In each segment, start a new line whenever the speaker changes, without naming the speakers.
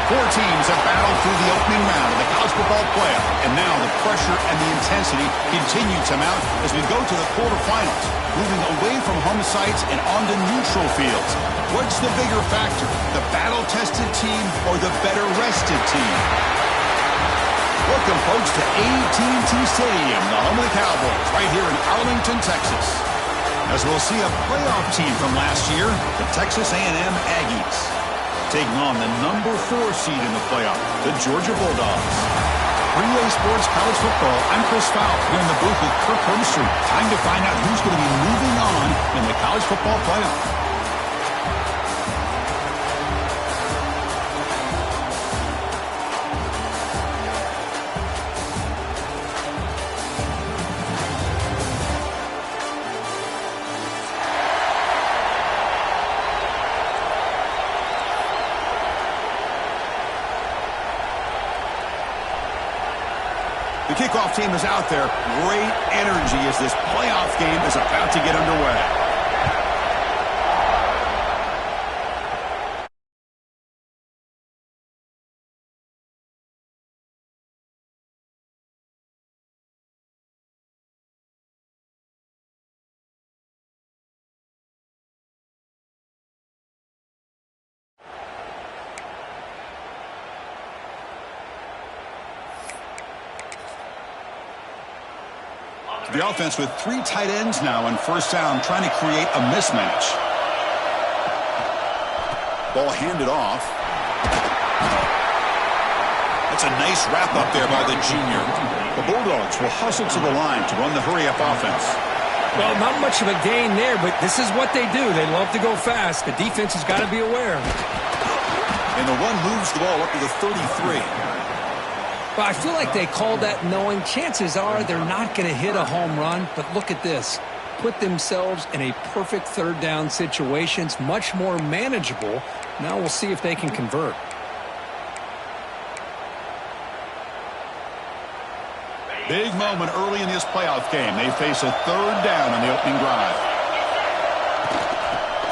Four teams have battled through the opening round of the college football playoff, and now the pressure and the intensity continue to mount as we go to the quarterfinals, moving away from home sites and onto neutral fields. What's the bigger factor, the battle-tested team or the better-rested team? Welcome, folks, to AT&T Stadium, the home of the Cowboys, right here in Arlington, Texas. As we'll see a playoff team from last year, the Texas A&M Aggies, taking on the number 4 seed in the playoff, the Georgia Bulldogs. For EA Sports College Football, I'm Chris Fowler here in the booth with Kirk Herbstreit. Time to find out who's going to be moving on in the college football playoff. The kickoff team is out there. Great energy as this playoff game is about to get underway. The offense with 3 tight ends now on first down, trying to create a mismatch. Ball handed off. That's a nice wrap up there by the junior. The Bulldogs will hustle to the line to run the hurry-up offense.
Well, not much of a gain there, but this is what they do. They love to go fast. The defense has got to be aware.
And the run moves the ball up to the 33.
Well, I feel like they called that knowing chances are they're not going to hit a home run. But look at this. Put themselves in a perfect third down situation. It's much more manageable. Now we'll see if they can convert.
Big moment early in this playoff game. They face a third down on the opening drive.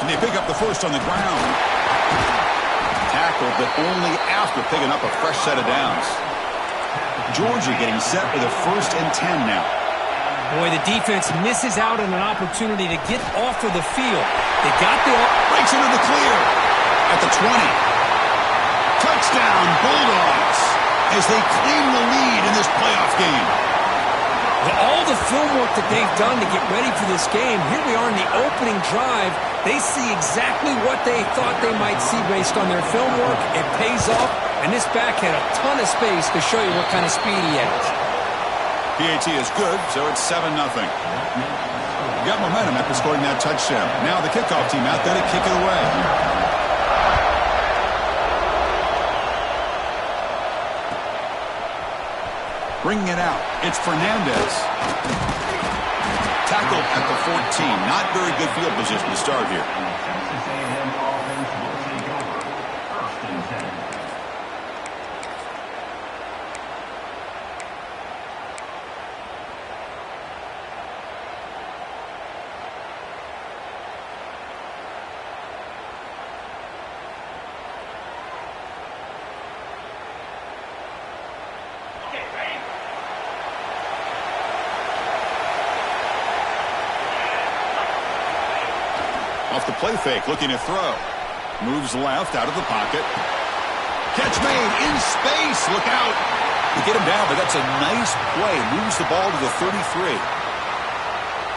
And they pick up the first on the ground. Tackled, but only after picking up a fresh set of downs. Georgia getting set for the 1st and 10 now.
Boy, the defense misses out on an opportunity to get off of the field. They got the...
Breaks into the clear at the 20. Touchdown, Bulldogs, as they claim the lead in this playoff game.
With all the film work that they've done to get ready for this game, here we are in the opening drive. They see exactly what they thought they might see based on their film work. It pays off, and this back had a ton of space to show you what kind of speed he has.
PAT is good, so it's 7-0. Got momentum after scoring that touchdown. Now the kickoff team out there to kick it away. Bringing it out, it's Fernandez. Tackled at the 14. Not very good field position to start here. Off the play fake, looking to throw. Moves left, out of the pocket. Catch made, in space, look out. They get him down, but that's a nice play. Moves the ball to the 33.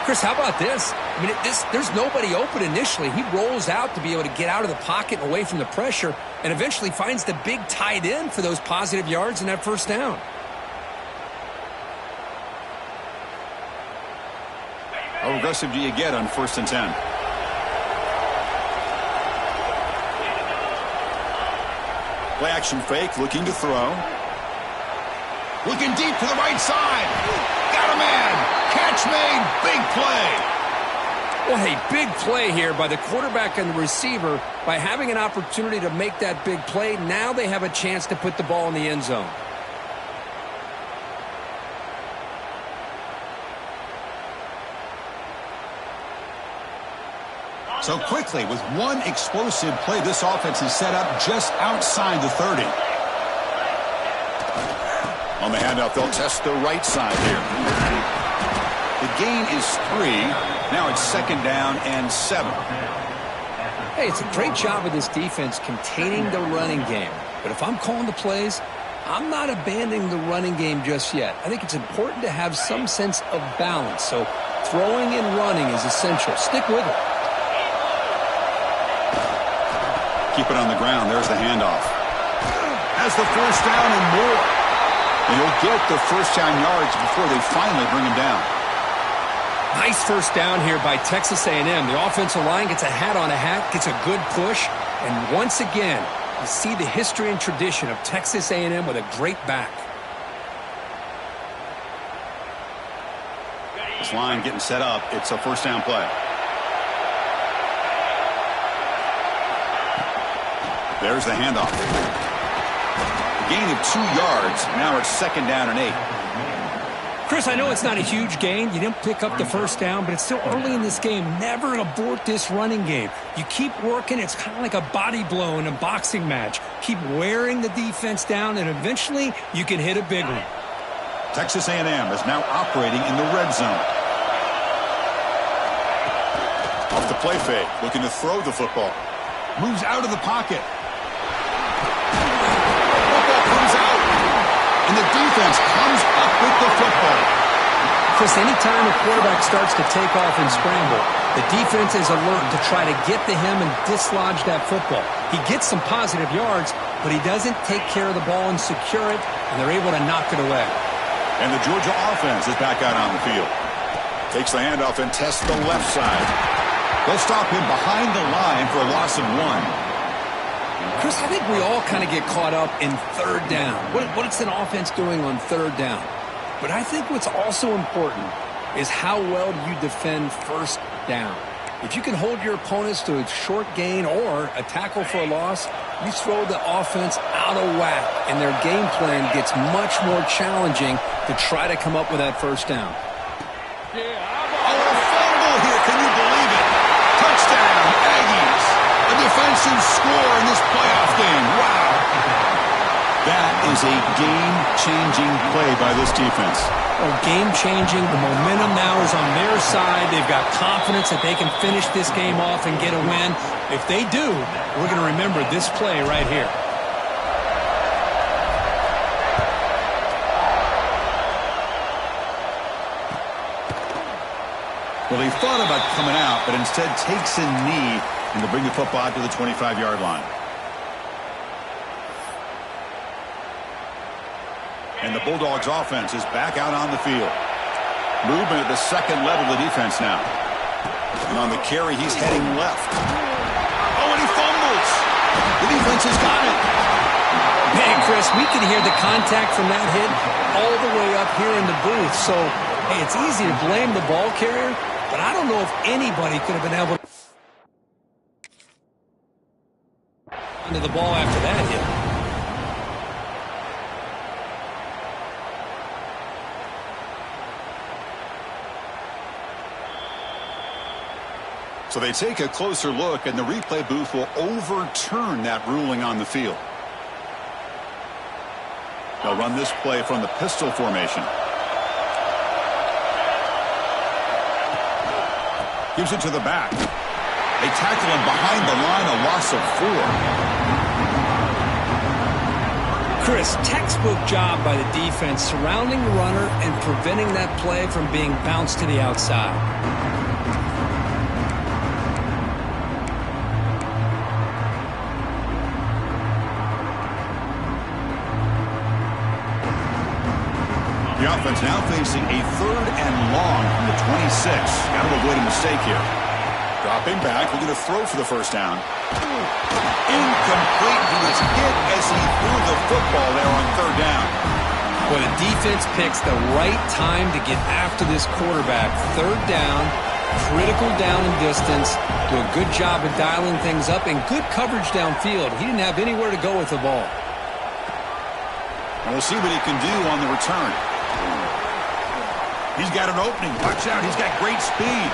Chris, how about this? I mean, there's nobody open initially. He rolls out to be able to get out of the pocket and away from the pressure, and eventually finds the big tight end for those positive yards and that first down.
How aggressive do you get on 1st and 10? Play action fake, looking to throw. Looking deep to the right side. Got a man. Catch made. Big play.
Well, hey, big play here by the quarterback and the receiver. By having an opportunity to make that big play, now they have a chance to put the ball in the end zone.
So quickly, with one explosive play, this offense is set up just outside the 30. On the handoff, they'll test the right side here. The gain is 3. Now it's 2nd down and 7.
Hey, it's a great job of this defense containing the running game. But if I'm calling the plays, I'm not abandoning the running game just yet. I think it's important to have some sense of balance. So throwing and running is essential. Stick with it.
Keep it on the ground. There's the handoff. Has the 1st down and more. And he'll get the 1st down yards before they finally bring him down.
Nice 1st down here by Texas A&M. The offensive line gets a hat on a hat, gets a good push, and once again, you see the history and tradition of Texas A&M with a great back.
This line getting set up. It's a 1st down play. There's the handoff. A gain of 2 yards. Now it's 2nd down and 8.
Chris, I know it's not a huge gain. You didn't pick up the 1st down, but it's still early in this game. Never abort this running game. You keep working. It's kind of like a body blow in a boxing match. Keep wearing the defense down, and eventually you can hit a big one.
Texas A&M is now operating in the red zone. Off the play fake, looking to throw the football. Moves out of the pocket. Football comes out. And the defense comes up with the football.
Chris, anytime a quarterback starts to take off and scramble, the defense is alert to try to get to him and dislodge that football. He gets some positive yards, but he doesn't take care of the ball and secure it, and they're able to knock it away.
And the Georgia offense is back out on the field. Takes the handoff and tests the left side. They'll stop him behind the line for a loss of 1.
Chris, I think we all kind of get caught up in 3rd down. What's an offense doing on 3rd down? But I think what's also important is how well you defend 1st down. If you can hold your opponents to a short gain or a tackle for a loss, you throw the offense out of whack, and their game plan gets much more challenging to try to come up with that 1st down.
Oh, a fumble here. Can you believe it? Touchdown, Aggies. A defensive score in this playoff game. Wow. That is a game-changing play by this defense.
Oh, game-changing. The momentum now is on their side. They've got confidence that they can finish this game off and get a win. If they do, we're going to remember this play right here.
Well, he thought about coming out, but instead takes a knee and to bring the football out to the 25-yard line. And the Bulldogs offense is back out on the field. Movement at the 2nd level of the defense now. And on the carry, he's heading left. Oh, and he fumbles. The defense has got it.
Man, Chris, we can hear the contact from that hit all the way up here in the booth. So, hey, it's easy to blame the ball carrier, but I don't know if anybody could have been able to into the ball after that hit.
So they take a closer look, and the replay booth will overturn that ruling on the field. They'll run this play from the pistol formation. Gives it to the back. They tackle him behind the line, a loss of 4.
Chris, textbook job by the defense surrounding the runner and preventing that play from being bounced to the outside.
The offense now facing a 3rd and long from the 26. Got to avoid a mistake here. Dropping back, looking to throw for the 1st down. Incomplete. He was hit as he threw the football there on 3rd down.
Well, the defense picks the right time to get after this quarterback. 3rd down, critical down and distance. Do a good job of dialing things up and good coverage downfield. He didn't have anywhere to go with the ball.
And we'll see what he can do on the return. He's got an opening. Watch out. He's got great speed.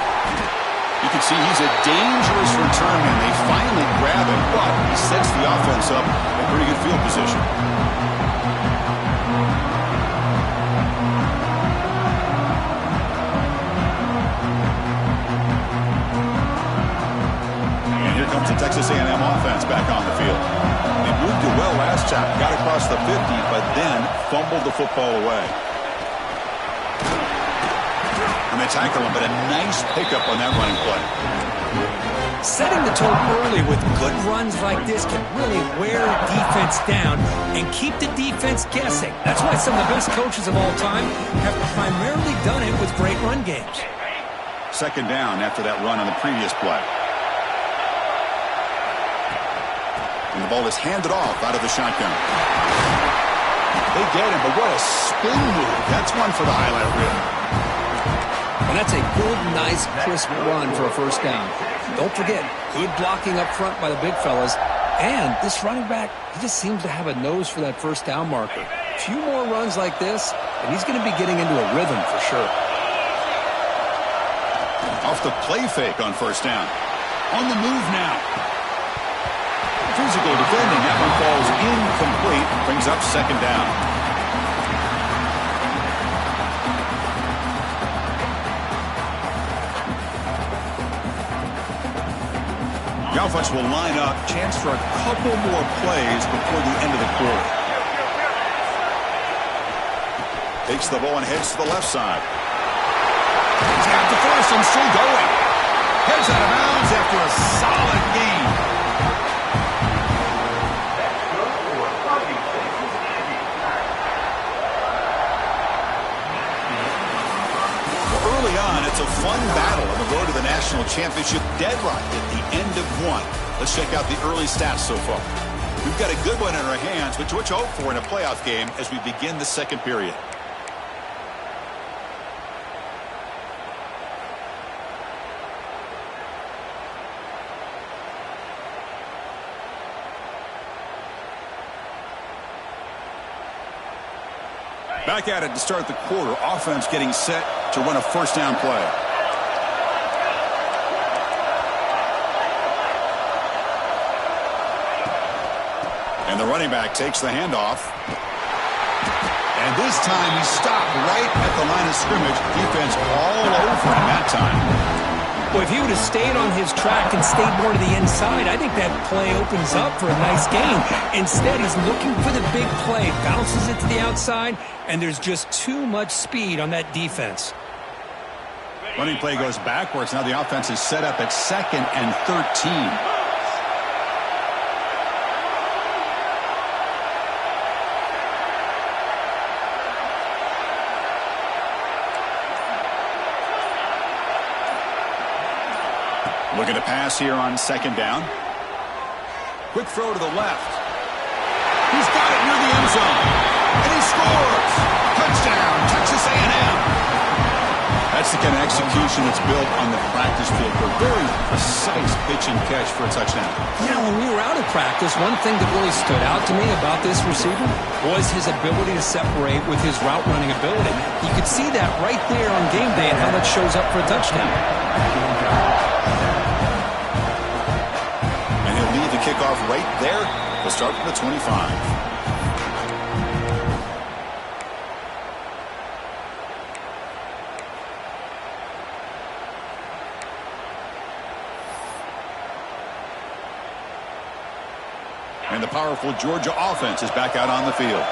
You can see he's a dangerous return man. They finally grab him, but he sets the offense up in pretty good field position. And here comes the Texas A&M offense back on the field. They moved it well last time, got across the 50, but then fumbled the football away. And they tackle him, but a nice pickup on that running play.
Setting the tone early with good runs like this can really wear defense down and keep the defense guessing. That's why some of the best coaches of all time have primarily done it with great run games.
Second down after that run on the previous play. And the ball is handed off out of the shotgun. They get him, but what a spin move. That's one for the highlight reel.
And that's a good, nice, crisp run for a first down. Don't forget, good blocking up front by the big fellas. And this running back, he just seems to have a nose for that first down marker. A few more runs like this, and he's going to be getting into a rhythm for sure.
Off the play fake on first down. On the move now. Physical defending. That one falls incomplete. Brings up second down. The offense will line up. Chance for a couple more plays before the end of the quarter. Takes the ball and heads to the left side. He's got the first and still going. Heads out of bounds after a solid gain. Early on, it's a fun battle on the road to the national championship. Deadlocked at the end of one. Let's check out the early stats so far. We've got a good one in our hands, which we'll hope for in a playoff game as we begin the second period. Back at it to start the quarter. Offense getting set to run a first down play. And the running back takes the handoff. And this time he stopped right at the line of scrimmage. Defense all over him that time.
Well, if he would have stayed on his track and stayed more to the inside, I think that play opens up for a nice gain. Instead, he's looking for the big play, bounces it to the outside, and there's just too much speed on that defense.
Running play goes backwards. Now the offense is set up at 2nd and 13. Looking to pass here on second down. Quick throw to the left. He's got it near the end zone. And he scores. Touchdown, Texas A&M. That's the kind of execution that's built on the practice field for very precise pitch and catch for a touchdown.
Yeah, when we were out of practice, one thing that really stood out to me about this receiver was his ability to separate with his route running ability. You could see that right there on game day and how that shows up for a touchdown. Kickoff right there. We'll start from the 25. And the powerful Georgia offense is back out on the field.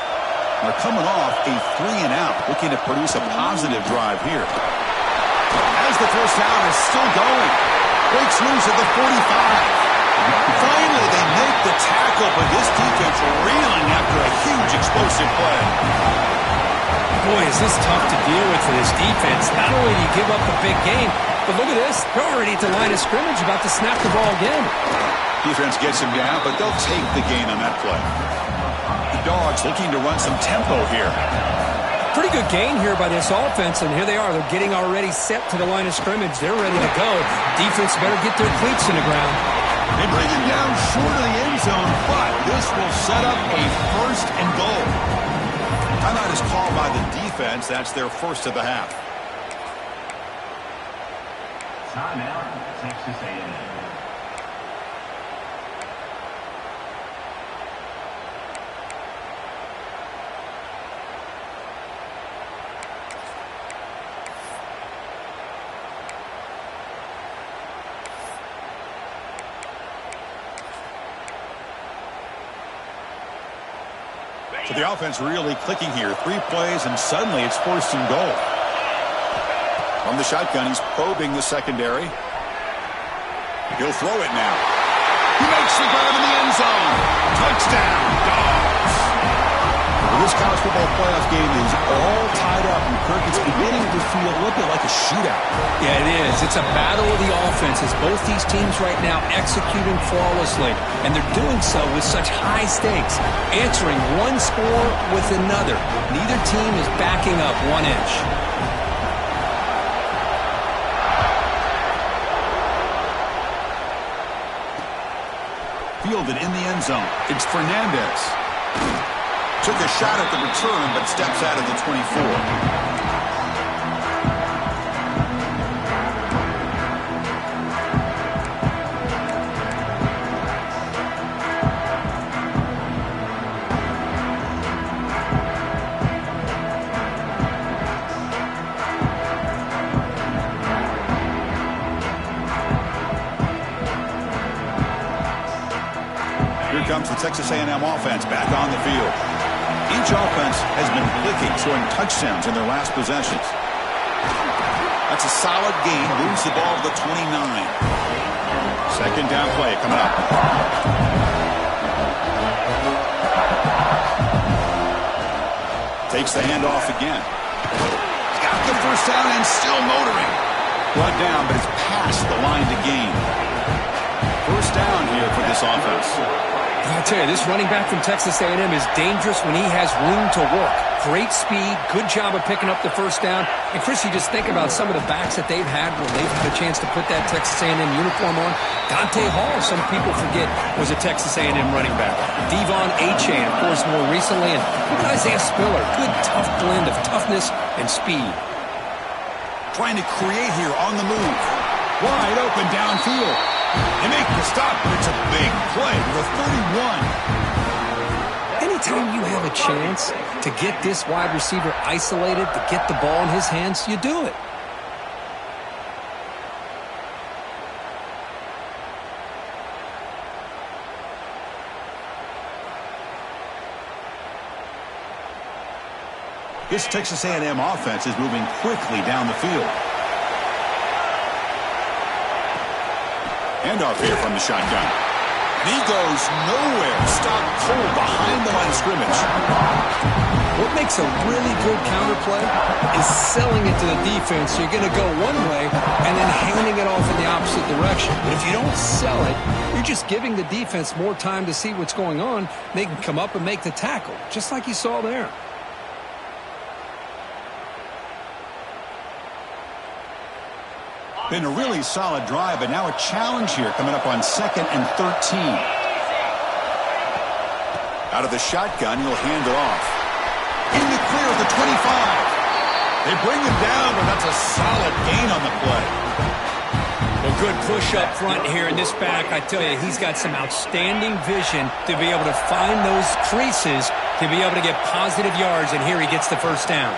They're coming off a 3-and-out, looking to produce a positive drive here. As the first down is still going. Breaks loose at the 45. Finally, they make the tackle, but this defense reeling after a huge explosive play. Boy, is this tough to deal with for this defense. Not only do you give up the big game, but look at this. They're already at the line of scrimmage, about to snap the ball again.
Defense gets him down, but they'll take the gain on that play. The Dogs looking to run some tempo here.
Pretty good gain here by this offense, and here they are. They're getting already set to the line of scrimmage. They're ready to go. Defense better get their cleats in the ground.
They bring him down short of the end zone, but this will set up a first and goal. Timeout is called by the defense. That's their first of the half.
Timeout, Texas A&M.
So the offense really clicking here. 3 plays, and suddenly it's 1st and goal. From the shotgun, he's probing the secondary. He'll throw it now. He makes the grab in the end zone. Touchdown, Dogs. Well, this college football playoff game is all tied up, and Kirk, it's beginning to feel a little bit like a shootout.
Yeah, it is. It's a battle of the offenses. Both these teams right now executing flawlessly, and they're doing so with such high stakes, answering one score with another. Neither team is backing up 1 inch.
Fielded in the end zone. It's Fernandez. Took a shot at the return, but steps out of the 24. Here comes the Texas A&M offense back on the field. Each offense has been clicking, scoring touchdowns in their last possessions. That's a solid gain. Moves the ball to the 29. 2nd down play coming up. Takes the handoff again. He's got the 1st down and still motoring. Brought down, but it's past the line to gain. 1st down here for this offense.
I tell you, this running back from Texas A&M is dangerous when he has room to work. Great speed, good job of picking up the 1st down. And, Chris, you just think about some of the backs that they've had when they've had a chance to put that Texas A&M uniform on. Dante Hall, some people forget, was a Texas A&M running back. Devon Achane, of course, more recently. And even Isaiah Spiller, good, tough blend of toughness and speed.
Trying to create here on the move. Wide open downfield. They make the stop, but it's a big play to the 31.
Anytime you have a chance to get this wide receiver isolated, to get the ball in his hands, you do it.
This Texas A&M offense is moving quickly down the field. Handoff here from the shotgun. And he goes nowhere. Stop cold behind the line of scrimmage.
What makes a really good counterplay is selling it to the defense. So you're going to go one way and then handing it off in the opposite direction. But if you don't sell it, you're just giving the defense more time to see what's going on. They can come up and make the tackle, just like you saw there.
Been a really solid drive, but now a challenge here coming up on 2nd and 13. Out of the shotgun, he'll hand it off. In the clear at the 25. They bring him down, but that's a solid gain on the play.
Well, good push up front here in this back. I tell you, he's got some outstanding vision to be able to find those creases, to be able to get positive yards, and here he gets the 1st down.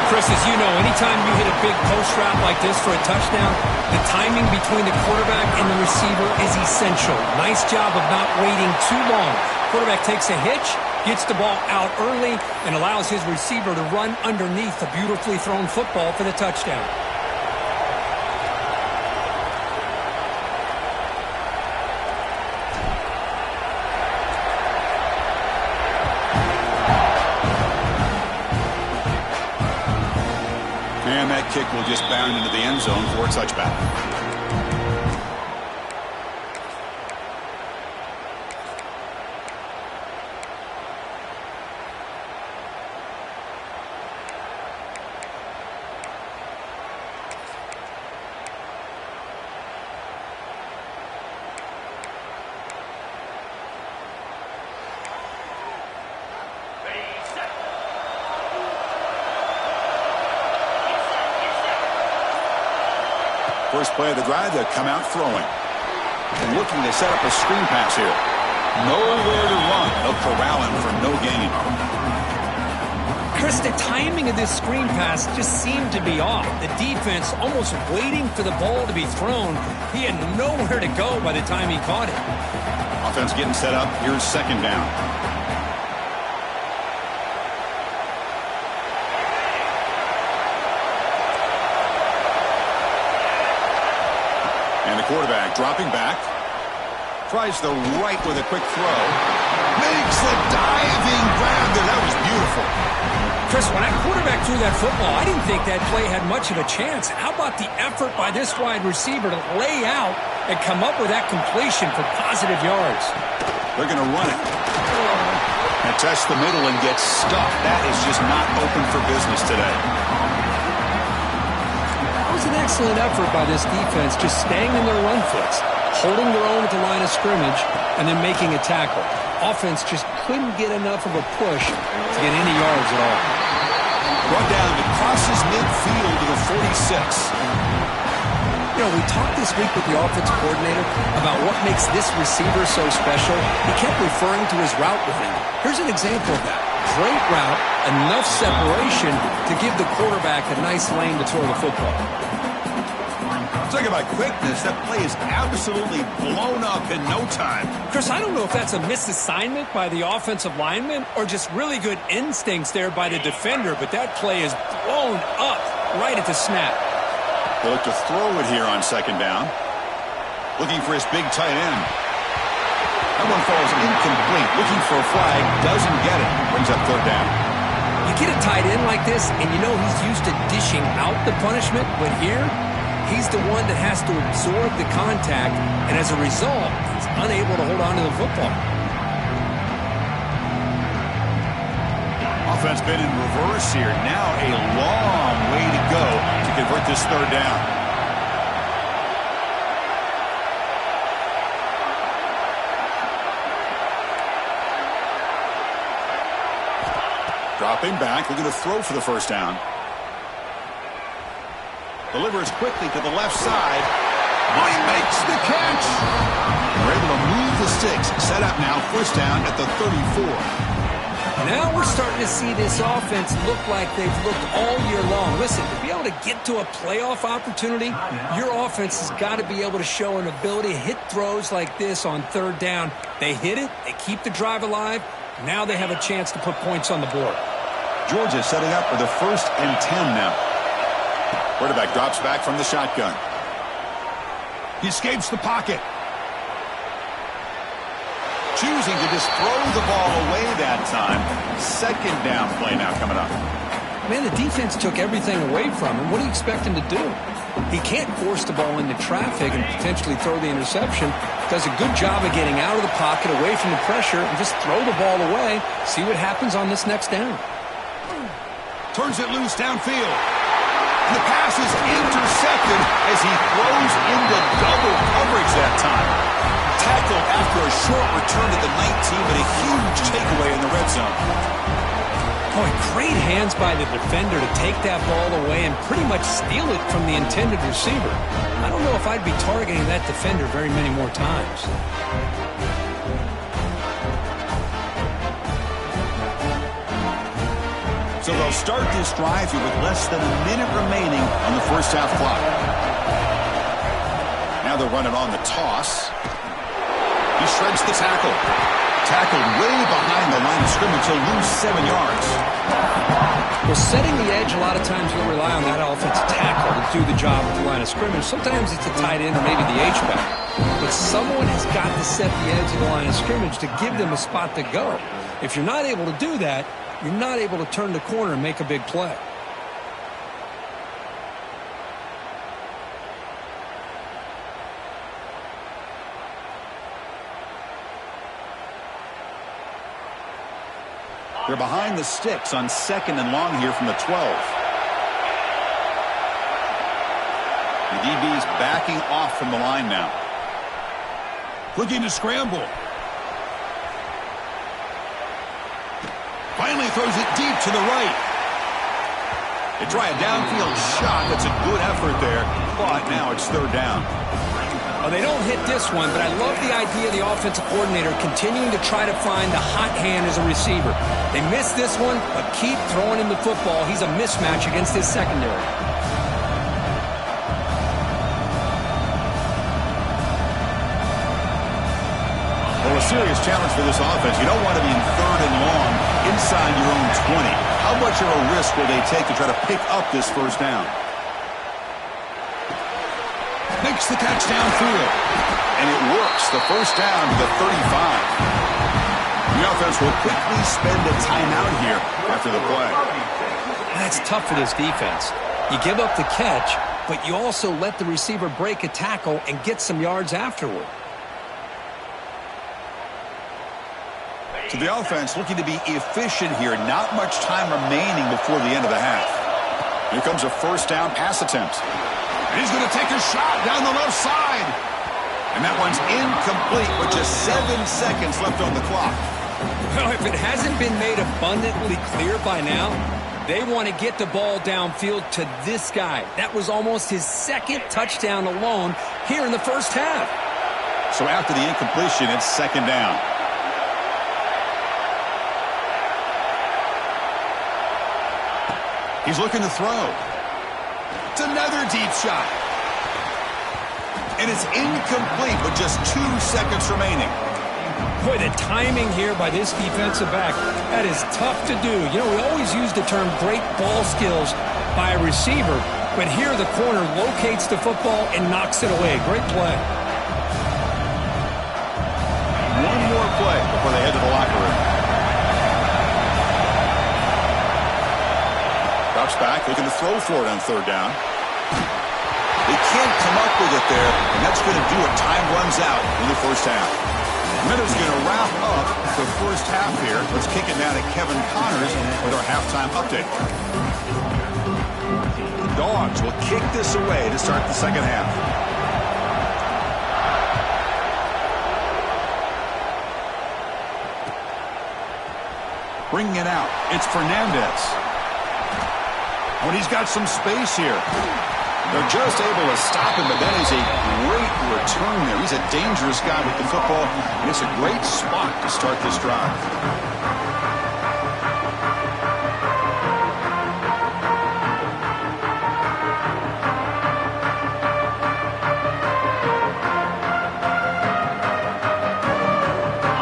Chris, as you know, anytime you hit a big post route like this for a touchdown, the timing between the quarterback and the receiver is essential. Nice job of not waiting too long. Quarterback takes a hitch, gets the ball out early, and allows his receiver to run underneath the beautifully thrown football for the touchdown.
And that kick will just bound into the end zone for a touchback. First play of the drive, they'll come out throwing. And looking to set up a screen pass here. Nowhere to run. They'll corral him for no gain.
Chris, the timing of this screen pass just seemed to be off. The defense almost waiting for the ball to be thrown. He had nowhere to go by the time he caught it.
Offense getting set up. Here's second down. And the quarterback dropping back. Tries the right with a quick throw. Makes the diving grab there. That was beautiful.
Chris, when that quarterback threw that football, I didn't think that play had much of a chance. How about the effort by this wide receiver to lay out and come up with that completion for positive yards?
They're going to run it. And test the middle and get stuffed. That is just not open for business today.
That was an excellent effort by this defense, just staying in their run fits, holding their own at the line of scrimmage, and then making a tackle. Offense just couldn't get enough of a push to get any yards at all.
Brought down and crosses midfield to the 46.
You know, we talked this week with the offensive coordinator about what makes this receiver so special. He kept referring to his route running. Here's an example of that. Great route, enough separation to give the quarterback a nice lane to throw the football.
Talking about quickness, that play is absolutely blown up in no time.
Chris, I don't know if that's a misassignment by the offensive lineman or just really good instincts there by the defender, but that play is blown up right at the snap.
They look to throw it here on second down. Looking for his big tight end. That one falls incomplete. Looking for a flag, doesn't get it. Brings up third down.
You get a tight end like this, and you know he's used to dishing out the punishment, but here, he's the one that has to absorb the contact, and as a result, he's unable to hold on to the football.
Offense been in reverse here. Now a long way to go to convert this third down. Dropping back, looking to throw for the first down. Delivers quickly to the left side. He makes the catch. They're able to move the sticks. Set up now, first down at the 34.
Now we're starting to see this offense look like they've looked all year long. Listen, to be able to get to a playoff opportunity, your offense has got to be able to show an ability to hit throws like this on third down. They hit it, they keep the drive alive. Now they have a chance to put points on the board.
Georgia setting up for the 1st and 10 now. Quarterback drops back from the shotgun. He escapes the pocket. Choosing to just throw the ball away that time. Second down play now coming up.
Man, the defense took everything away from him. What do you expect him to do? He can't force the ball into traffic and potentially throw the interception. Does a good job of getting out of the pocket, away from the pressure, and just throw the ball away. See what happens on this next down.
Turns it loose downfield. The pass is intercepted as he throws into double coverage that time. Tackled after a short return to the 19, but a huge takeaway in the red zone.
Boy, great hands by the defender to take that ball away and pretty much steal it from the intended receiver. I don't know if I'd be targeting that defender very many more times.
So they'll start this drive here with less than a minute remaining on the first half clock. Now they'll run it on the toss. He shreds the tackle. Tackled way behind the line of scrimmage. He'll lose 7 yards.
Well, setting the edge, a lot of times we'll rely on that offensive tackle to do the job at the line of scrimmage. Sometimes it's a tight end or maybe the H-back. But someone has got to set the edge of the line of scrimmage to give them a spot to go. If you're not able to do that, you're not able to turn the corner and make a big play.
They're behind the sticks on 2nd and long here from the 12. The DB's backing off from the line now. Looking to scramble. Finally throws it deep to the right. They try a downfield shot. That's a good effort there. spot. Now it's third down.
Oh, they don't hit this one, but I love the idea of the offensive coordinator continuing to try to find the hot hand as a receiver. They missed this one, but keep throwing him the football. He's a mismatch against his secondary.
Well, a serious challenge for this offense. You don't want to be in third and long inside your own 20. How much of a risk will they take to try to pick up this first down? Makes the catch downfield. And it works. The first down to the 35. The offense will quickly spend a timeout here after the play.
That's tough for this defense. You give up the catch, but you also let the receiver break a tackle and get some yards afterward.
So the offense looking to be efficient here. Not much time remaining before the end of the half. Here comes a first down pass attempt. And he's going to take a shot down the left side. And that one's incomplete with just 7 seconds left on the clock.
Well, if it hasn't been made abundantly clear by now, they want to get the ball downfield to this guy. That was almost his second touchdown alone here in the first half.
So after the incompletion, it's second down. He's looking to throw. It's another deep shot. And it's incomplete with just 2 seconds remaining.
Boy, the timing here by this defensive back, that is tough to do. You know, we always use the term great ball skills by a receiver, but here the corner locates the football and knocks it away. Great play.
One more play before they head to the locker room. Drops back, looking to throw for it on third down. They can't come up with it there, and that's going to do it. Time runs out in the first half. Minutes going to wrap up the first half here. Let's kick it now to Kevin Connors with our halftime update. The Dogs will kick this away to start the second half. Bringing it out, it's Fernandez. When he's got some space here. They're just able to stop him, but that is a great return there. He's a dangerous guy with the football, and it's a great spot to start this drive.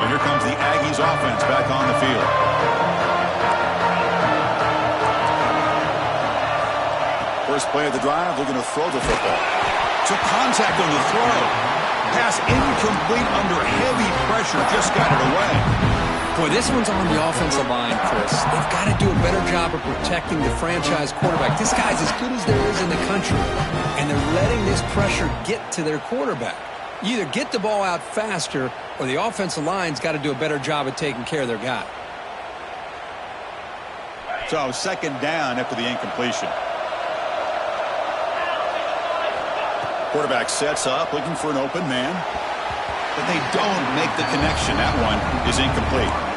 And here comes the Aggies offense back on the field. First play of the drive, they're going to throw the football. Took contact on the throw. Pass incomplete under heavy pressure. Just got it away.
Boy, this one's on the offensive line, Chris. They've got to do a better job of protecting the franchise quarterback. This guy's as good as there is in the country, and they're letting this pressure get to their quarterback. You either get the ball out faster, or the offensive line's got to do a better job of taking care of their guy.
So second down after the incompletion. Quarterback sets up, looking for an open man. But they don't make the connection. That one is incomplete.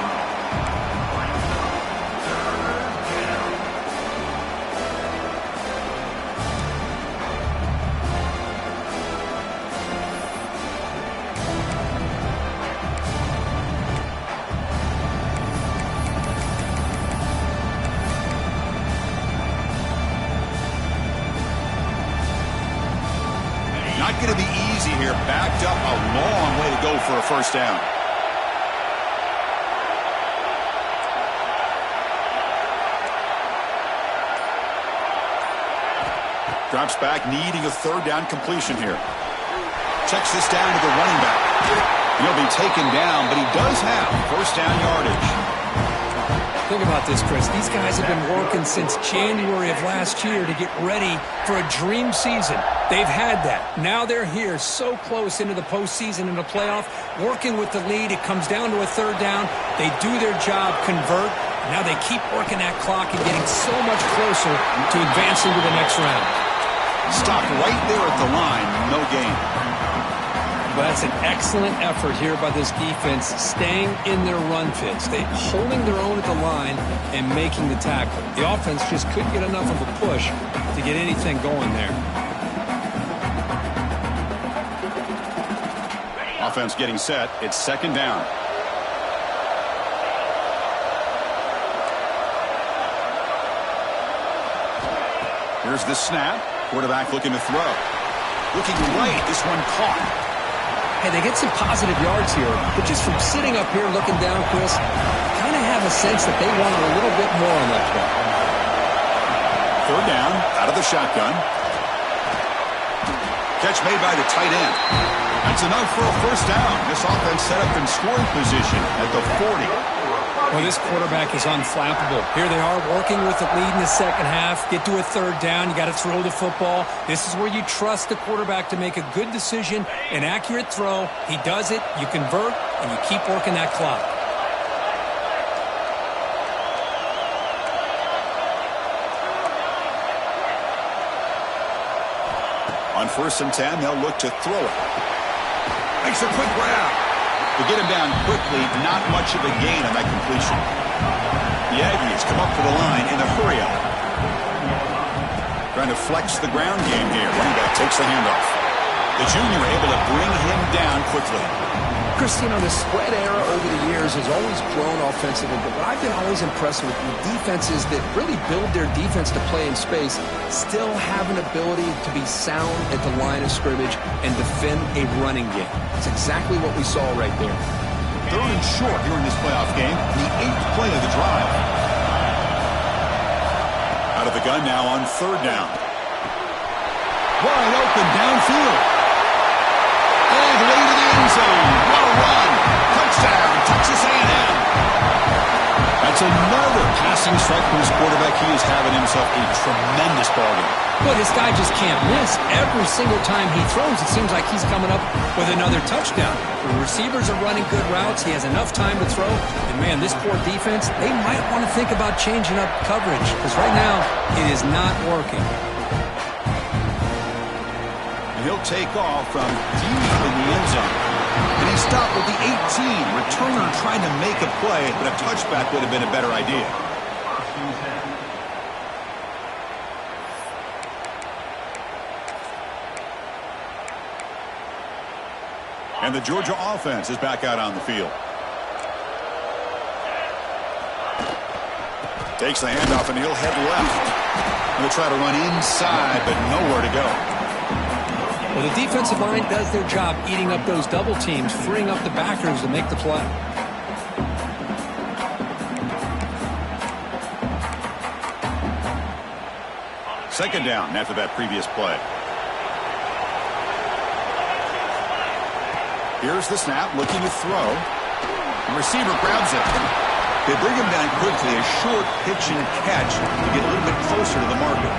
Not going to be easy here. Backed up a long way to go for a first down. Drops back, needing a third down completion here. Checks this down to the running back. He'll be taken down, but he does have first down yardage.
Think about this, Chris. These guys have been working since January of last year to get ready for a dream season. They've had that. Now they're here so close into the postseason and the playoff, working with the lead. It comes down to a third down. They do their job, convert. Now they keep working that clock and getting so much closer to advancing to the next round.
Stopped right there at the line. No gain.
But that's an excellent effort here by this defense, staying in their run fits. They're holding their own at the line and making the tackle. The offense just couldn't get enough of a push to get anything going there.
Offense getting set. It's second down. Here's the snap. Quarterback looking to throw. Looking right. This one caught.
Hey, they get some positive yards here, but just from sitting up here looking down, Chris, kind of have a sense that they wanted a little bit more on that play.
Third down, out of the shotgun. Catch made by the tight end. That's enough for a first down. This offense set up in scoring position at the 40.
Well, this quarterback is unflappable. Here they are working with the lead in the second half. Get to a third down. You got to throw the football. This is where you trust the quarterback to make a good decision, an accurate throw. He does it, you convert, and you keep working that clock.
On 1st and 10, they'll look to throw it. Makes a quick grab. To get him down quickly, not much of a gain on that completion. The Aggies come up to the line in a hurry-up. Trying to flex the ground game here. Running back takes the handoff. The junior able to bring him down quickly.
Chris, you know, the spread era over the years has always grown offensively, but what I've been always impressed with defenses that really build their defense to play in space still have an ability to be sound at the line of scrimmage and defend a running game. It's exactly what we saw right there.
Third and short here in this playoff game, the 8th play of the drive. Out of the gun now on third down. Wide open downfield. And way to the end zone. What a run. Touchdown, Texas A&M. That's another passing strike from his quarterback. He is having himself a tremendous ball game.
Well, this guy just can't miss. Every single time he throws, it seems like he's coming up with another touchdown. The receivers are running good routes. He has enough time to throw. And, man, this poor defense, they might want to think about changing up coverage because right now it is not working.
And he'll take off from deep in the end zone. And he stopped with the 18. Returner trying to make a play, but a touchback would have been a better idea. And the Georgia offense is back out on the field. Takes the handoff, and he'll head left. He'll try to run inside, but nowhere to go.
Well, the defensive line does their job eating up those double teams, freeing up the backers to make the play.
Second down after that previous play. Here's the snap, looking to throw. The receiver grabs it. They bring him down quickly, a short pitch and catch to get a little bit closer to the market.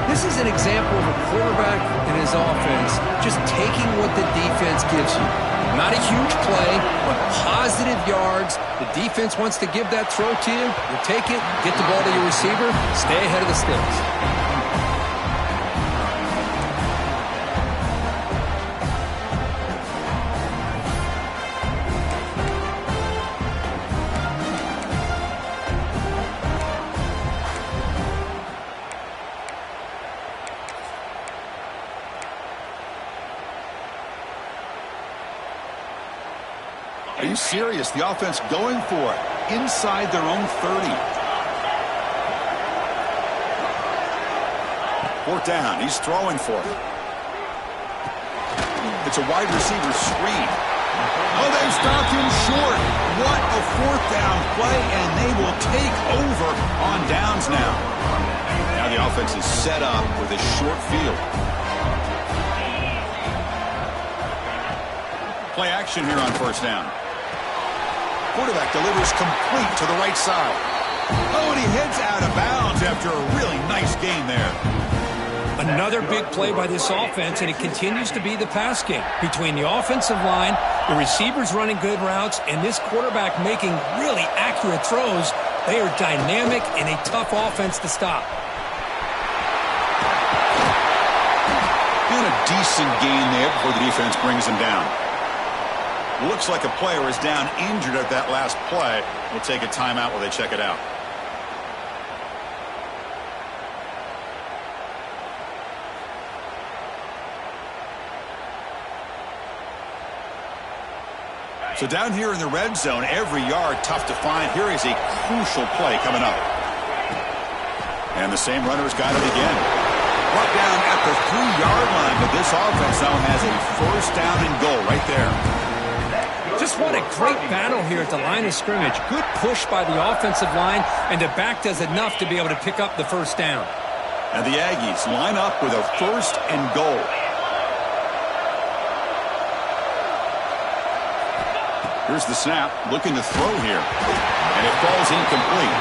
This is an example of a quarterback and his offense just taking what the defense gives you. Not a huge play, but positive yards. The defense wants to give that throw to you. You take it, get the ball to your receiver, stay ahead of the sticks.
Are you serious? The offense going for it inside their own 30. Fourth down. He's throwing for it. It's a wide receiver screen. Oh, they've stopped him short. What a fourth down play, and they will take over on downs now. Now the offense is set up with a short field. Play action here on first down. Quarterback delivers complete to the right side. Oh, and he heads out of bounds after a really nice gain there.
Another big play by this offense, and it continues to be the pass game. Between the offensive line, the receivers running good routes, and this quarterback making really accurate throws, they are dynamic and a tough offense to stop.
Doing a decent gain there before the defense brings him down. Looks like a player is down injured at that last play. We'll take a timeout while they check it out. So down here in the red zone, every yard tough to find. Here is a crucial play coming up. And the same runner's got it again. Brought down at the 3-yard line, but this offense now has a first down and goal right there.
Just what a great battle here at the line of scrimmage. Good push by the offensive line, and the back does enough to be able to pick up the first down.
And the Aggies line up with a first and goal. Here's the snap, looking to throw here. And it falls incomplete.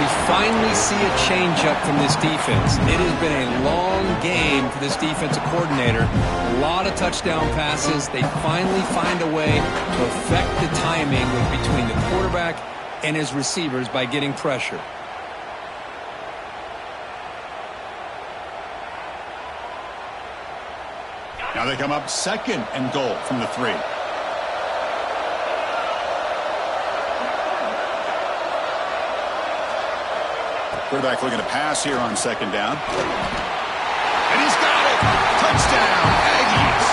We finally see a change-up from this defense. It has been a long game for this defensive coordinator. A lot of touchdown passes. They finally find a way to affect the timing between the quarterback and his receivers by getting pressure.
Now they come up second and goal from the 3. Quarterback looking to pass here on second down. And he's got it! Touchdown, Aggies!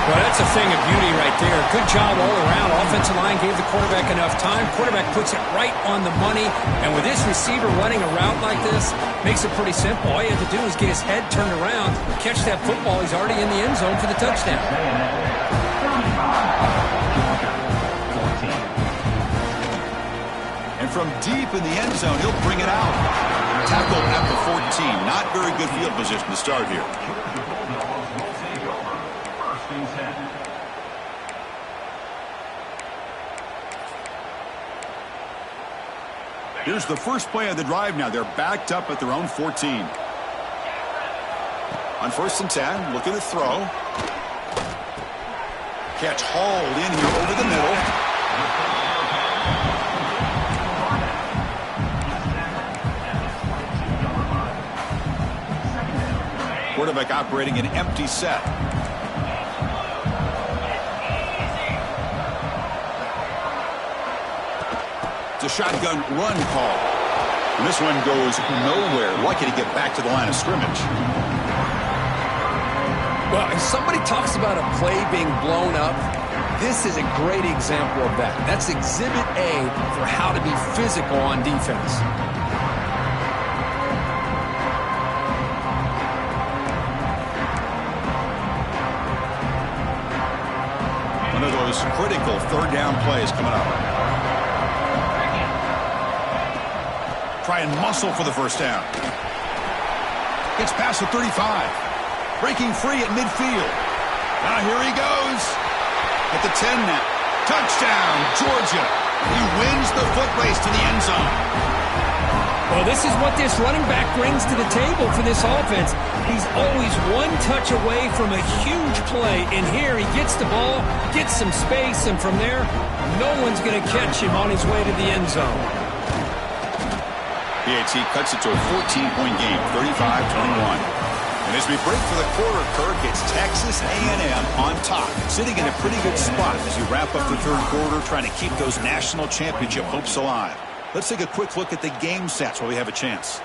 Well, that's a thing of beauty right there. Good job all around. Offensive line gave the quarterback enough time. Quarterback puts it right on the money. And with this receiver running a route like this, makes it pretty simple. All you have to do is get his head turned around, catch that football. He's already in the end zone for the touchdown.
And from deep in the end zone, he'll bring it out. Tackle at the 14. Not very good field position to start here. Here's the first play of the drive now. They're backed up at their own 14. On 1st and 10, looking to throw. Catch hauled in here over the middle. Quarterback operating an empty set. It's a shotgun run call. And this one goes nowhere. Lucky to get back to the line of scrimmage.
Well, if somebody talks about a play being blown up, this is a great example of that. That's Exhibit A for how to be physical on defense.
One of those critical third down plays coming up. Try and muscle for the first down. Gets past the 35. Breaking free at midfield. Now here he goes. At the 10 now. Touchdown, Georgia. He wins the foot race to the end zone.
Well, this is what this running back brings to the table for this offense. He's always one touch away from a huge play. And here he gets the ball, gets some space, and from there, no one's going to catch him on his way to the end zone.
PAT cuts it to a 14-point game, 35-21. And as we break for the quarter, Kirk, it's Texas A&M on top, sitting in a pretty good spot as you wrap up the third quarter, trying to keep those national championship hopes alive. Let's take a quick look at the game stats while we have a chance.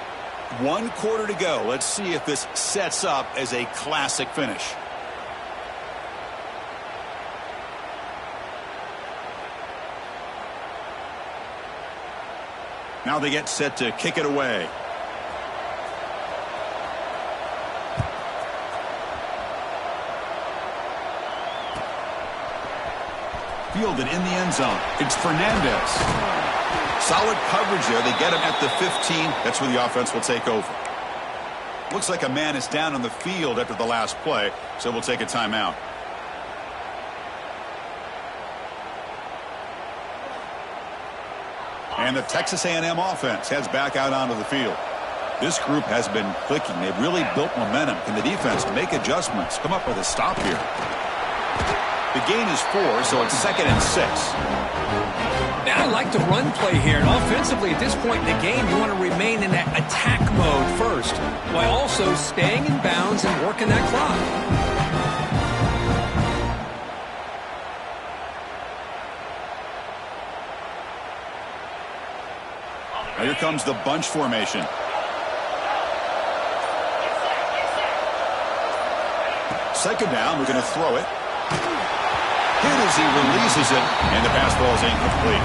1 quarter to go. Let's see if this sets up as a classic finish. Now they get set to kick it away. Fielded in the end zone. It's Fernandez. Solid coverage there. They get him at the 15. That's where the offense will take over. Looks like a man is down on the field after the last play, so we'll take a timeout. And the Texas A&M offense heads back out onto the field. This group has been clicking. They've really built momentum. Can the defense make adjustments? Come up with a stop here. The gain is 4, so it's 2nd and 6.
Now I like the run play here, and offensively at this point in the game, you want to remain in that attack mode first, while also staying in bounds and working that clock.
Now here comes the bunch formation. Second down, we're going to throw it. hit as he releases it, and the pass ball is incomplete.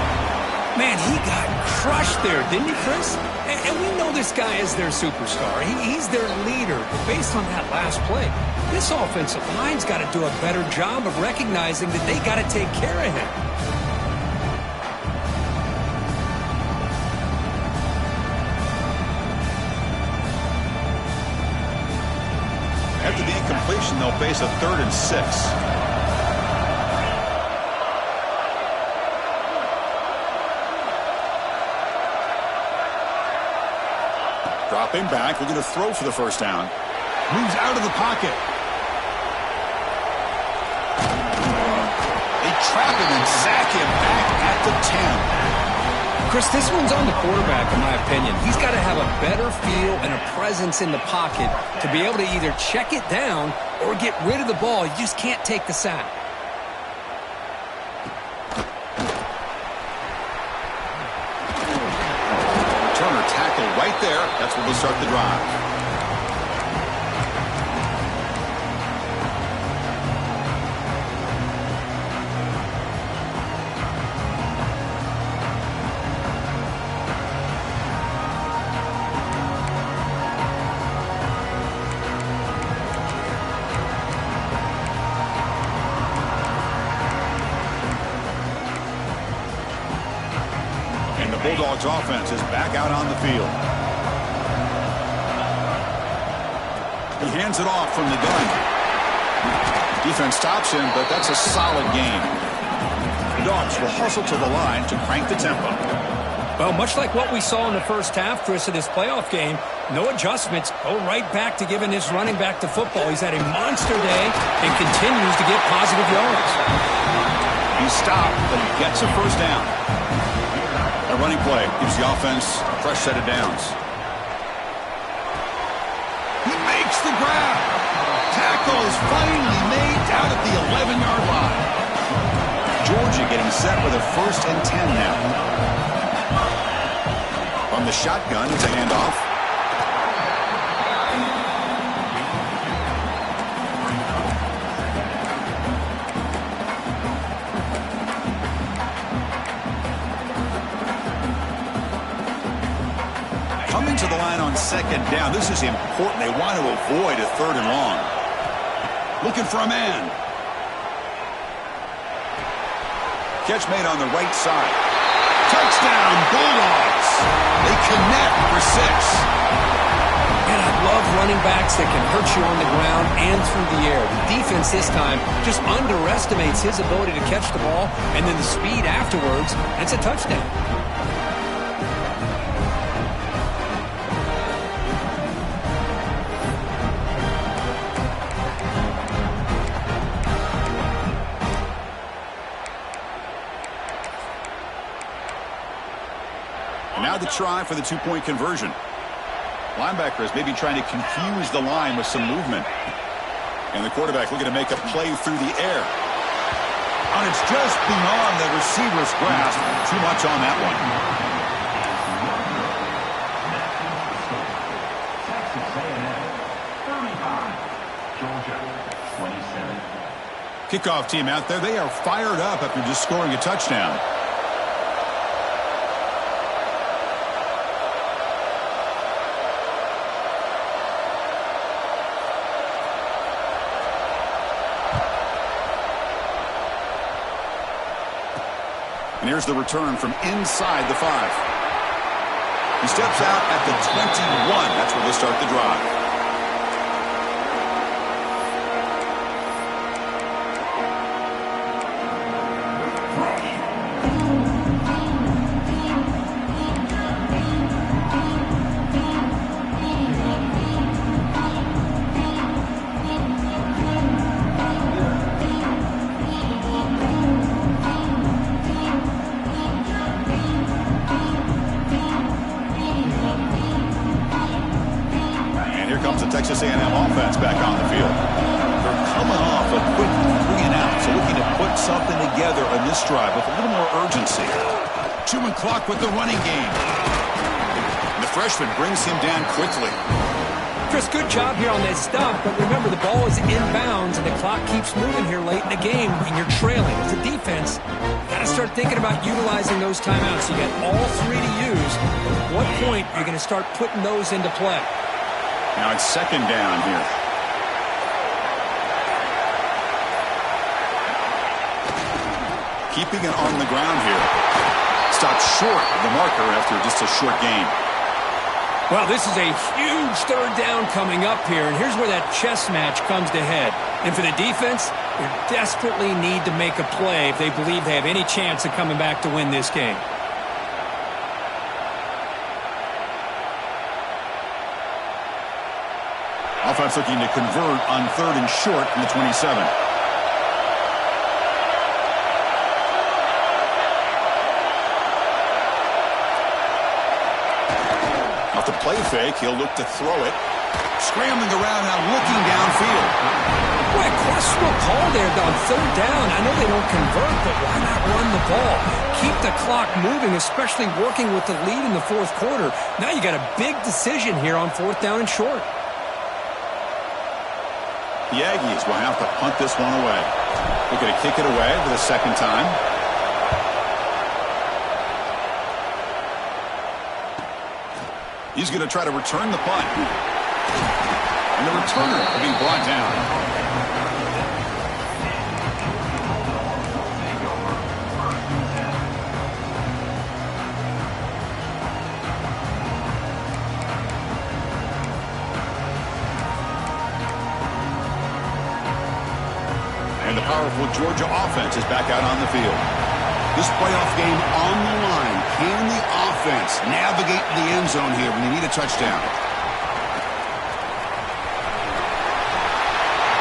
Man, he got crushed there, didn't he, Chris? And we know this guy is their superstar. He's their leader. But based on that last play, this offensive line's got to do a better job of recognizing that they got to take care of him.
After the incompletion, they'll face a 3rd and 6. Dropping back, looking to throw for the first down. Moves out of the pocket. They trap him and sack him back at the 10.
Chris, this one's on the quarterback, in my opinion. He's got to have a better feel and a presence in the pocket to be able to either check it down or get rid of the ball. You just can't take the sack.
Turner tackled right there. That's where we'll start the drive. Bulldogs offense is back out on the field. He hands it off from the gun. Defense stops him, but that's a solid game. The Dogs will hustle to the line to crank the tempo.
Well, much like what we saw in the first half, Chris, of this playoff game, no adjustments. Go right back to giving his running back to football. He's had a monster day and continues to get positive yards.
He's stopped, but he gets a first down. A running play gives the offense a fresh set of downs. He makes the grab. Tackle is finally made down at the 11-yard line. Georgia getting set with a 1st and 10 now. From the shotgun, it's a handoff. Coming to the line on 2nd down. This is important. They want to avoid a 3rd and long. Looking for a man. Catch made on the right side. Touchdown, Bulldogs. They connect for 6.
And I love running backs that can hurt you on the ground and through the air. The defense this time just underestimates his ability to catch the ball, and then the speed afterwards, that's a touchdown.
Now the try for the 2-point conversion. Linebackers maybe trying to confuse the line with some movement. And the quarterback looking to make a play through the air. And it's just beyond the receiver's grasp. Too much on that one. Kickoff team out there. They are fired up after just scoring a touchdown. And here's the return from inside the 5. He steps out at the 21. That's where they start the drive. Texas A&M offense back on the field. They're coming off a quick 3-and-out, so looking to put something together on this drive with a little more urgency. Chewing clock with the running game. And the freshman brings him down quickly.
Chris, good job here on that stop, but remember the ball is inbounds and the clock keeps moving here late in the game and you're trailing. As a defense, you got to start thinking about utilizing those timeouts. You got all three to use. At what point are you going to start putting those into play?
Now it's second down here. Keeping it on the ground here. Stopped short of the marker after just a short gain.
Well, this is a huge third down coming up here, and here's where that chess match comes to head. And for the defense, they desperately need to make a play if they believe they have any chance of coming back to win this game.
Offense looking to convert on third and short from the 27. Off the play fake, he'll look to throw it. Scrambling around now, looking downfield.
Boy, questionable call there on third down. I know they don't convert, but why not run the ball? Keep the clock moving, especially working with the lead in the fourth quarter. Now you got a big decision here on fourth down and short.
The Aggies will have to punt this one away. They're going to kick it away for the second time. He's going to try to return the punt. And the returner will be brought down. And the powerful Georgia offense is back out on the field. This playoff game on the line. Can the offense navigate the end zone here when they need a touchdown?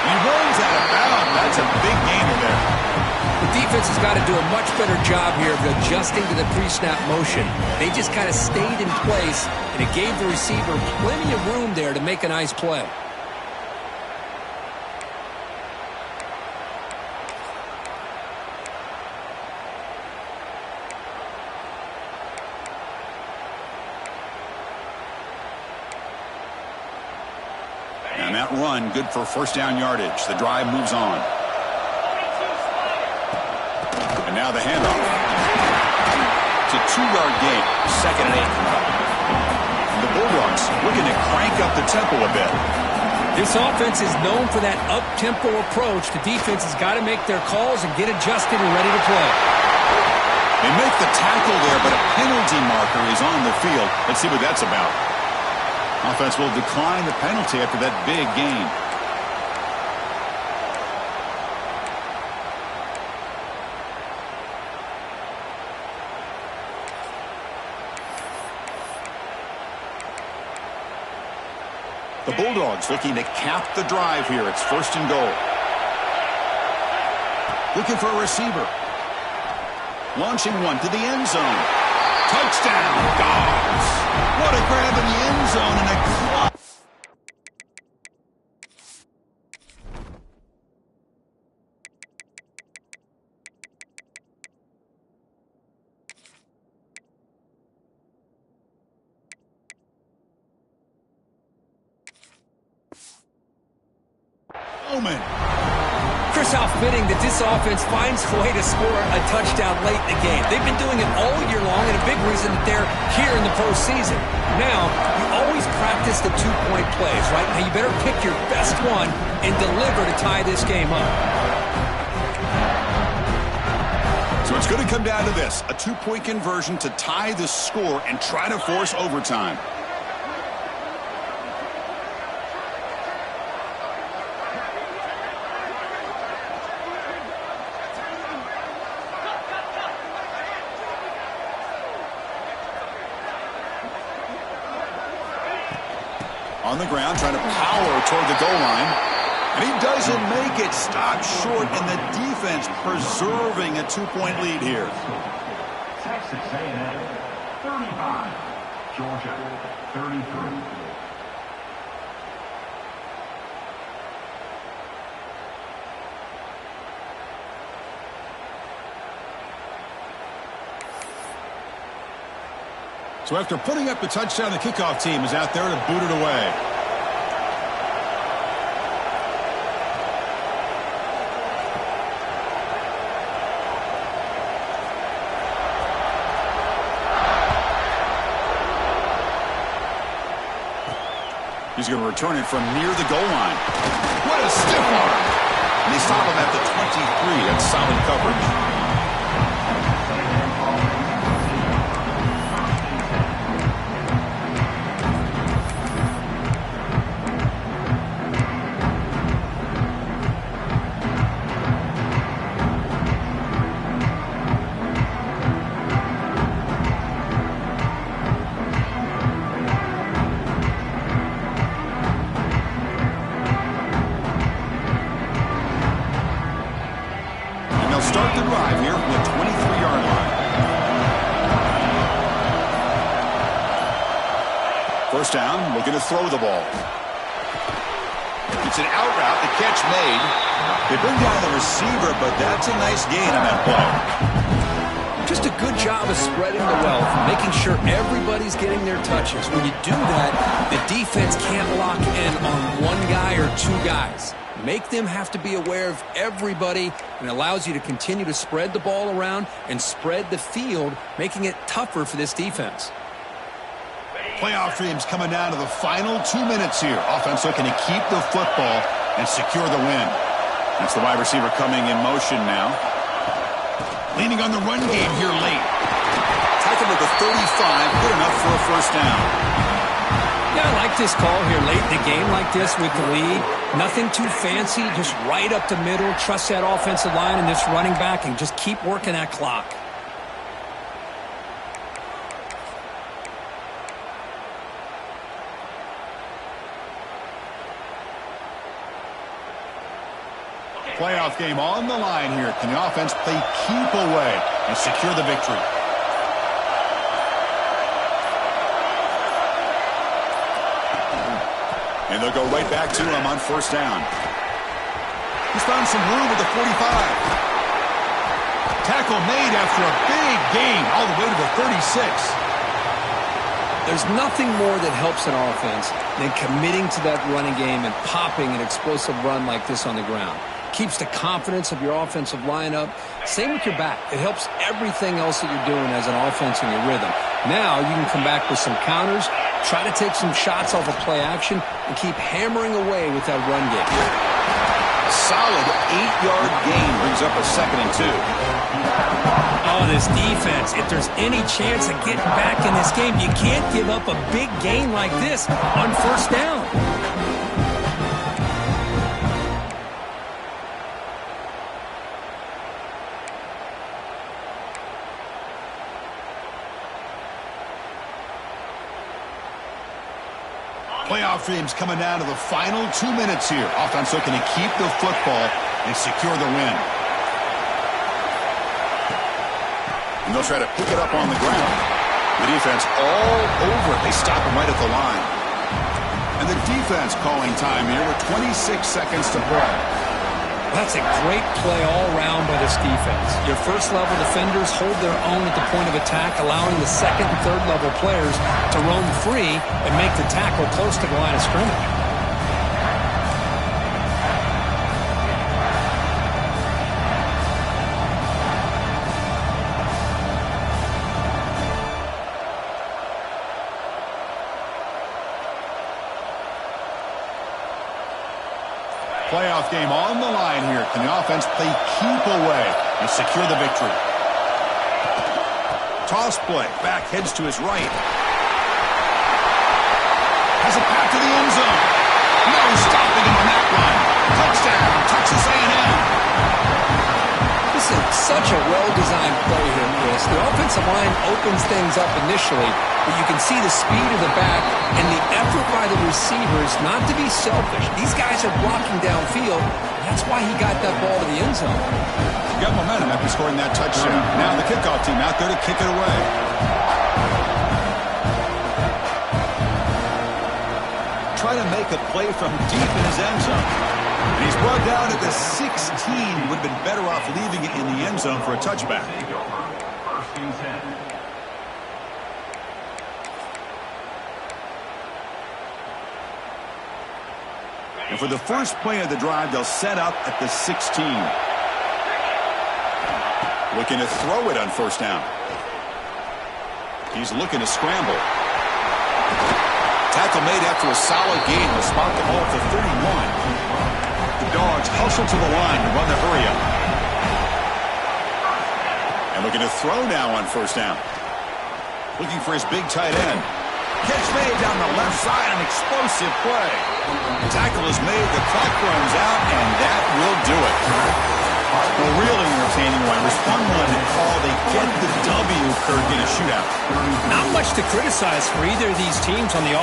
He runs out of bounds. That's a big gainer there.
The defense has got to do a much better job here of adjusting to the pre-snap motion. They just kind of stayed in place, and it gave the receiver plenty of room there to make a nice play.
And that run, good for first down yardage. The drive moves on. And now the handoff. It's a 2-yard gain. Second and 8 coming up. And the Bulldogs looking to crank up the tempo a bit.
This offense is known for that up-tempo approach. The defense has got to make their calls and get adjusted and ready to play.
They make the tackle there, but a penalty marker is on the field. Let's see what that's about. Offense will decline the penalty after that big gain. The Bulldogs looking to cap the drive here. It's first and goal. Looking for a receiver. Launching one to the end zone. Touchdown, Dogs. What a grab in the end zone and a clutch. Omen.
Chris, how fitting that this offense finds a way to score a touchdown late in the game. They've been doing it all year long, and a big reason that they're here in the postseason. Now, you always practice the two-point plays, right? Now, you better pick your best one and deliver to tie this game up.
So it's going to come down to this, a two-point conversion to tie the score and try to force overtime. On the ground, trying to power toward the goal line. And he doesn't make it. Stopped short, and the defense preserving a two-point lead here.
Texas A&M 35, Georgia 33.
So after putting up the touchdown, the kickoff team is out there to boot it away. He's going to return it from near the goal line. What a stiff arm. And they stop him at the 23. That's solid coverage. Start the drive here from the 23-yard line. First down, looking to throw the ball. It's an out route, the catch made. They bring down the receiver, but that's a nice gain on that play.
Just a good job of spreading the wealth, making sure everybody's getting their touches. When you do that, the defense can't lock in on one guy or two guys. Make them have to be aware of everybody, and allows you to continue to spread the ball around and spread the field, making it tougher for this defense.
Playoff dreams coming down to the final 2 minutes here. Offense looking to keep the football and secure the win. That's the wide receiver coming in motion now. Leaning on the run game here late. Tackle at the 35, good enough for a first down.
Yeah, I like this call here late in the game like this with the lead. Nothing too fancy, just right up the middle. Trust that offensive line and this running back and just keep working that clock.
Playoff game on the line here. Can the offense play keep away and secure the victory? And they'll go right back to him on first down. He's found some room at the 45. Tackle made after a big gain all the way to the 36.
There's nothing more that helps an offense than committing to that running game and popping an explosive run like this on the ground. Keeps the confidence of your offensive lineup. Same with your back. It helps everything else that you're doing as an offense in your rhythm. Now you can come back with some counters, try to take some shots off of play action, and keep hammering away with that run game.
A solid 8-yard gain brings up a 2nd and 2.
Oh, this defense, if there's any chance of getting back in this game, you can't give up a big gain like this on first down.
Playoff dreams coming down to the final 2 minutes here. Offense looking to keep the football and secure the win. And they'll try to pick it up on the ground. The defense all over it. They stop him right at the line. And the defense calling time here with 26 seconds to play.
That's a great play all around by this defense. Your first-level defenders hold their own at the point of attack, allowing the second and third-level players to roam free and make the tackle close to the line of scrimmage.
Playoff game on the line here. Can the offense play keep away and secure the victory? Toss play. Back heads to his right. Has a pass to the end zone. No stopping him on that line. Touchdown, Texas A&M.
This is such a well-designed play here, Chris. The offensive line opens things up initially, but you can see the speed of the back and the effort by the receivers not to be selfish. These guys are blocking downfield. That's why he got that ball to the end zone.
He got momentum after scoring that touchdown. Now the kickoff team out there to kick it away. Try to make a play from deep in his end zone. And he's brought down at the 16. Would have been better off leaving it in the end zone for a touchback.
First and 10.
And for the first play of the drive, they'll set up at the 16. Looking to throw it on first down. He's looking to scramble. Tackle made after a solid gain. Will spot the ball for 31. The Dogs hustle to the line to run the hurry up. And looking to throw now on first down. Looking for his big tight end. Catch made down the left side, an explosive play. Tackle is made, the clock runs out, and that will do it. A really entertaining one. Responding to the call, they get the W, Kirk, in a shootout.
Not much to criticize for either of these teams on the offense.